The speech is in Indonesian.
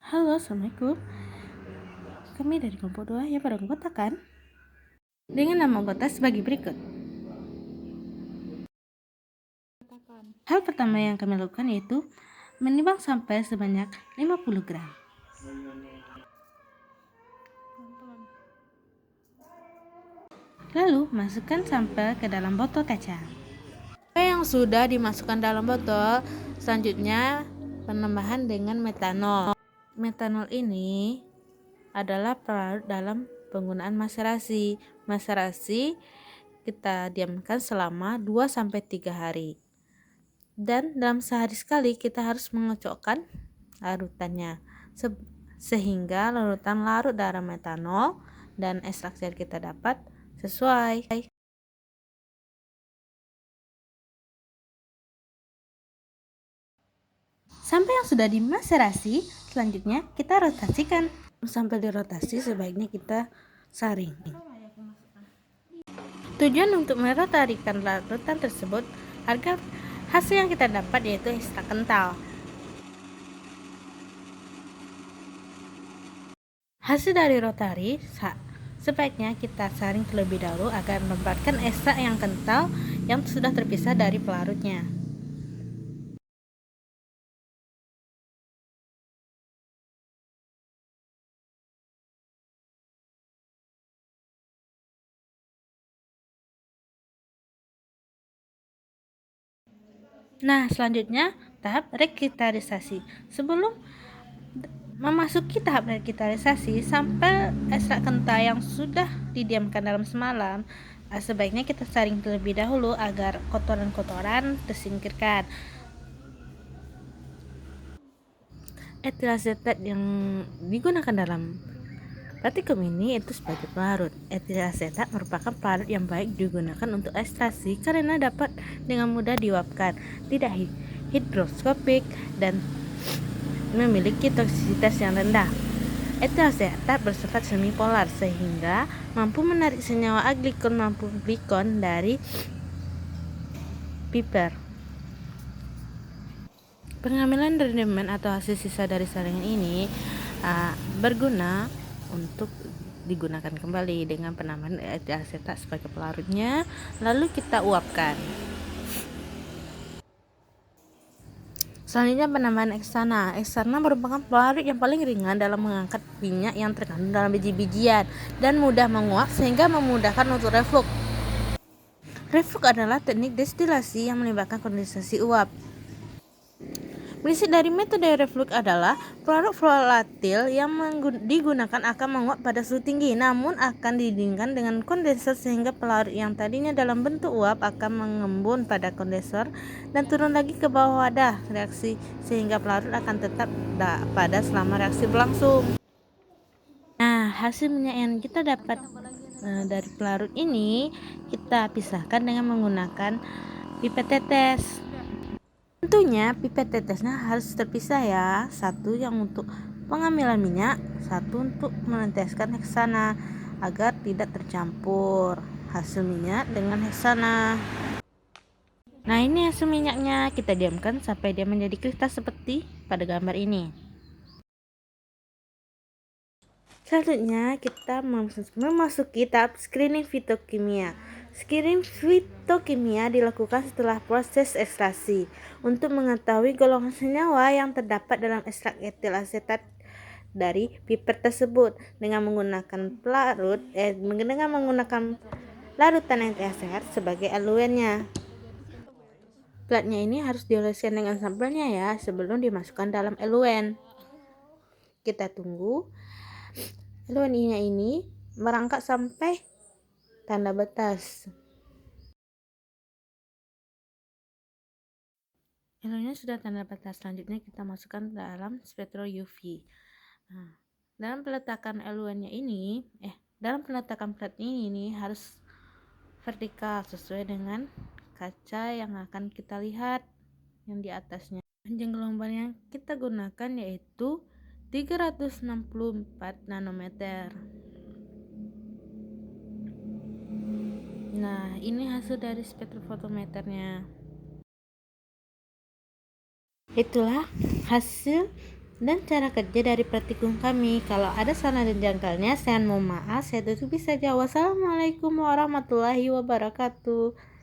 Halo, Assalamualaikum. Kami dari kelompok 2 yang pada mengkotakan dengan nama anggota sebagai berikut. Hal pertama yang kami lakukan yaitu menimbang sampah sebanyak 50 gram. Lalu, masukkan sampah ke dalam botol kaca. Yang sudah dimasukkan dalam botol, selanjutnya penambahan dengan metanol. Metanol ini adalah pelarut dalam penggunaan maserasi. Maserasi kita diamkan selama 2-3 hari. Dan dalam sehari sekali kita harus mengocokkan larutannya sehingga larutan larut dalam metanol dan ekstrak yang kita dapat sesuai. Sampai yang sudah dimaserasi, selanjutnya kita rotasikan. Sampai dirotasi sebaiknya kita saring. Tujuan untuk merotarikan larutan tersebut agar hasil yang kita dapat yaitu ekstrak kental. Hasil dari rotari sebaiknya kita saring terlebih dahulu agar mendapatkan ekstrak yang kental yang sudah terpisah dari pelarutnya. Nah, selanjutnya tahap rekristalisasi. Sebelum memasuki tahap rekristalisasi, sampel ekstrak kental yang sudah didiamkan dalam semalam sebaiknya kita saring terlebih dahulu agar kotoran-kotoran tersingkirkan. Etil asetat yang digunakan dalam Pratikum ini itu sebagai pelarut. Etil asetat merupakan pelarut yang baik digunakan untuk ekstraksi karena dapat dengan mudah diuapkan, tidak hidroskopik, dan memiliki toksisitas yang rendah. Etil asetat bersifat semipolar sehingga mampu menarik senyawa aglikon maupun glikon dari piper. Pengambilan rendemen atau hasil sisa dari saringan ini berguna untuk digunakan kembali dengan penambahan etil asetat sebagai pelarutnya, lalu kita uapkan. Selanjutnya penambahan eksana. Eksana merupakan pelarut yang paling ringan dalam mengangkat minyak yang terkandung dalam biji-bijian dan mudah menguap sehingga memudahkan untuk reflux. Reflux adalah teknik destilasi yang melibatkan kondensasi uap. Prinsip dari metode reflux adalah pelarut volatil yang digunakan akan menguap pada suhu tinggi, namun akan didinginkan dengan kondensor sehingga pelarut yang tadinya dalam bentuk uap akan mengembun pada kondensor dan turun lagi ke bawah wadah reaksi sehingga pelarut akan tetap pada selama reaksi berlangsung. Nah, hasil minyak yang kita dapat dari pelarut ini kita pisahkan dengan menggunakan pipet tetes. Tentunya pipet tetesnya harus terpisah ya, satu yang untuk pengambilan minyak, satu untuk meneteskan heksana agar tidak tercampur hasil minyak dengan heksana. Nah, ini hasil minyaknya, kita diamkan sampai dia menjadi kristal seperti pada gambar ini. Selanjutnya kita memasuki tahap screening fitokimia. Screening fitokimia dilakukan setelah proses ekstraksi untuk mengetahui golongan senyawa yang terdapat dalam ekstrak etil asetat dari piper tersebut dengan menggunakan larutan etil asetat sebagai eluennya. Platnya ini harus dioleskan dengan sampelnya ya sebelum dimasukkan dalam eluen. Kita tunggu eluennya ini merangkak sampai tanda batas. Eluennya sudah tanda batas, selanjutnya kita masukkan dalam spektro UV. Nah, dalam peletakan eluennya ini, dalam peletakan plat ini harus vertikal sesuai dengan kaca yang akan kita lihat yang di atasnya. Panjang gelombang yang kita gunakan yaitu 364 nanometer. Nah, ini hasil dari spektrofotometernya. Itulah hasil dan cara kerja dari praktikum kami. Kalau ada salah dan jangkalnya, saya mohon maaf. Saya tutup saja. Wassalamualaikum warahmatullahi wabarakatuh.